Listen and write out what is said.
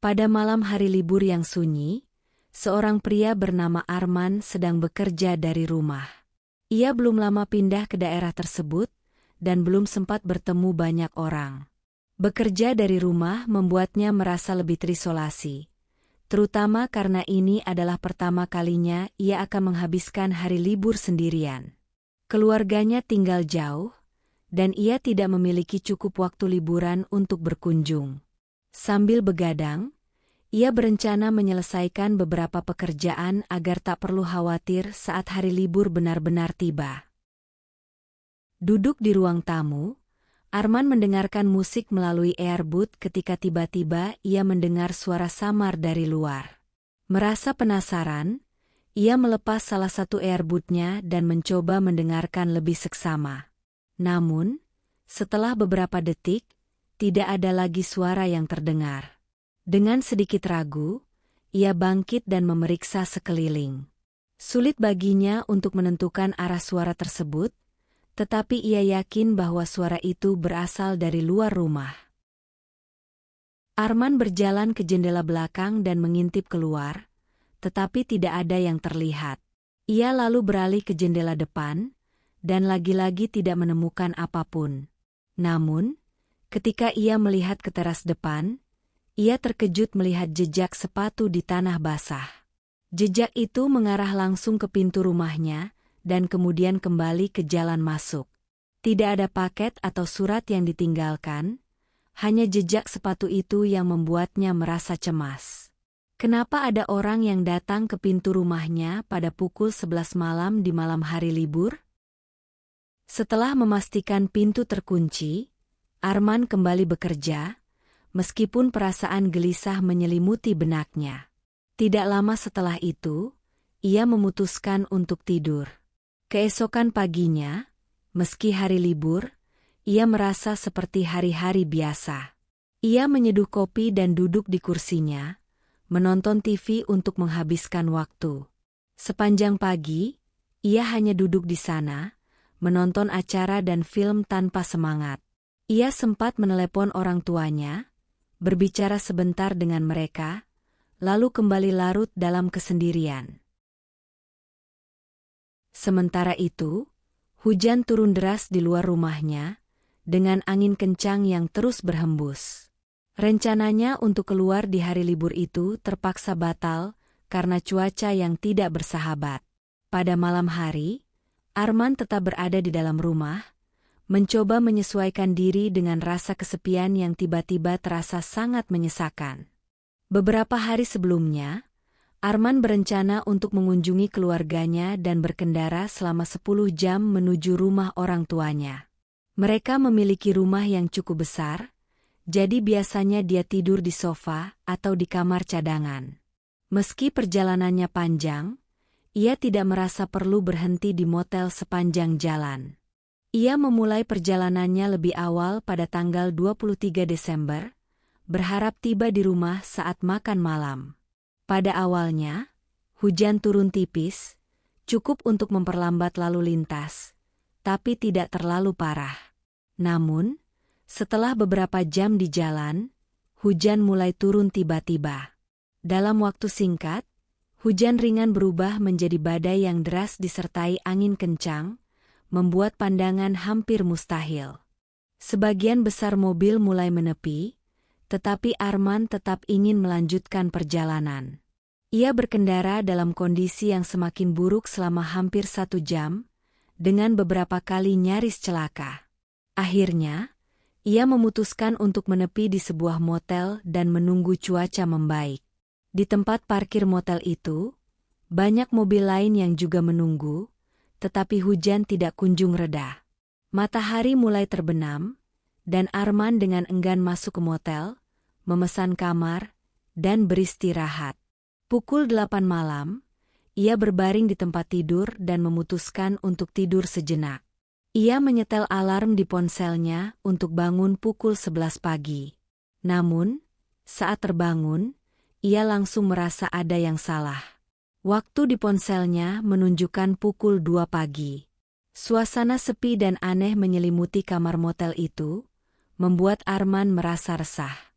Pada malam hari libur yang sunyi, seorang pria bernama Arman sedang bekerja dari rumah. Ia belum lama pindah ke daerah tersebut dan belum sempat bertemu banyak orang. Bekerja dari rumah membuatnya merasa lebih terisolasi, terutama karena ini adalah pertama kalinya ia akan menghabiskan hari libur sendirian. Keluarganya tinggal jauh, dan ia tidak memiliki cukup waktu liburan untuk berkunjung. Sambil begadang, ia berencana menyelesaikan beberapa pekerjaan agar tak perlu khawatir saat hari libur benar-benar tiba. Duduk di ruang tamu, Arman mendengarkan musik melalui earbud ketika tiba-tiba ia mendengar suara samar dari luar. Merasa penasaran, ia melepas salah satu earbudnya dan mencoba mendengarkan lebih seksama. Namun, setelah beberapa detik, tidak ada lagi suara yang terdengar. Dengan sedikit ragu, ia bangkit dan memeriksa sekeliling. Sulit baginya untuk menentukan arah suara tersebut, tetapi ia yakin bahwa suara itu berasal dari luar rumah. Arman berjalan ke jendela belakang dan mengintip keluar, tetapi tidak ada yang terlihat. Ia lalu beralih ke jendela depan, dan lagi-lagi tidak menemukan apapun. Namun, ketika ia melihat ke teras depan, ia terkejut melihat jejak sepatu di tanah basah. Jejak itu mengarah langsung ke pintu rumahnya, dan kemudian kembali ke jalan masuk. Tidak ada paket atau surat yang ditinggalkan, hanya jejak sepatu itu yang membuatnya merasa cemas. Kenapa ada orang yang datang ke pintu rumahnya pada pukul 11 malam di malam hari libur? Setelah memastikan pintu terkunci, Arman kembali bekerja, meskipun perasaan gelisah menyelimuti benaknya. Tidak lama setelah itu, ia memutuskan untuk tidur. Keesokan paginya, meski hari libur, ia merasa seperti hari-hari biasa. Ia menyeduh kopi dan duduk di kursinya, menonton TV untuk menghabiskan waktu. Sepanjang pagi, ia hanya duduk di sana, menonton acara dan film tanpa semangat. Ia sempat menelepon orang tuanya, berbicara sebentar dengan mereka, lalu kembali larut dalam kesendirian. Sementara itu, hujan turun deras di luar rumahnya, dengan angin kencang yang terus berhembus. Rencananya untuk keluar di hari libur itu terpaksa batal karena cuaca yang tidak bersahabat. Pada malam hari, Arman tetap berada di dalam rumah, mencoba menyesuaikan diri dengan rasa kesepian yang tiba-tiba terasa sangat menyesakan. Beberapa hari sebelumnya, Arman berencana untuk mengunjungi keluarganya dan berkendara selama 10 jam menuju rumah orang tuanya. Mereka memiliki rumah yang cukup besar, jadi biasanya dia tidur di sofa atau di kamar cadangan. Meski perjalanannya panjang, ia tidak merasa perlu berhenti di motel sepanjang jalan. Ia memulai perjalanannya lebih awal pada tanggal 23 Desember, berharap tiba di rumah saat makan malam. Pada awalnya, hujan turun tipis, cukup untuk memperlambat lalu lintas, tapi tidak terlalu parah. Namun, setelah beberapa jam di jalan, hujan mulai turun tiba-tiba. Dalam waktu singkat, hujan ringan berubah menjadi badai yang deras disertai angin kencang, membuat pandangan hampir mustahil. Sebagian besar mobil mulai menepi, tetapi Arman tetap ingin melanjutkan perjalanan. Ia berkendara dalam kondisi yang semakin buruk selama hampir 1 jam, dengan beberapa kali nyaris celaka. Akhirnya, ia memutuskan untuk menepi di sebuah motel dan menunggu cuaca membaik. Di tempat parkir motel itu, banyak mobil lain yang juga menunggu, tetapi hujan tidak kunjung reda. Matahari mulai terbenam, dan Arman dengan enggan masuk ke motel, memesan kamar, dan beristirahat. Pukul 8 malam, ia berbaring di tempat tidur dan memutuskan untuk tidur sejenak. Ia menyetel alarm di ponselnya untuk bangun pukul 11 pagi. Namun, saat terbangun, ia langsung merasa ada yang salah. Waktu di ponselnya menunjukkan pukul 2 pagi. Suasana sepi dan aneh menyelimuti kamar motel itu, membuat Arman merasa resah.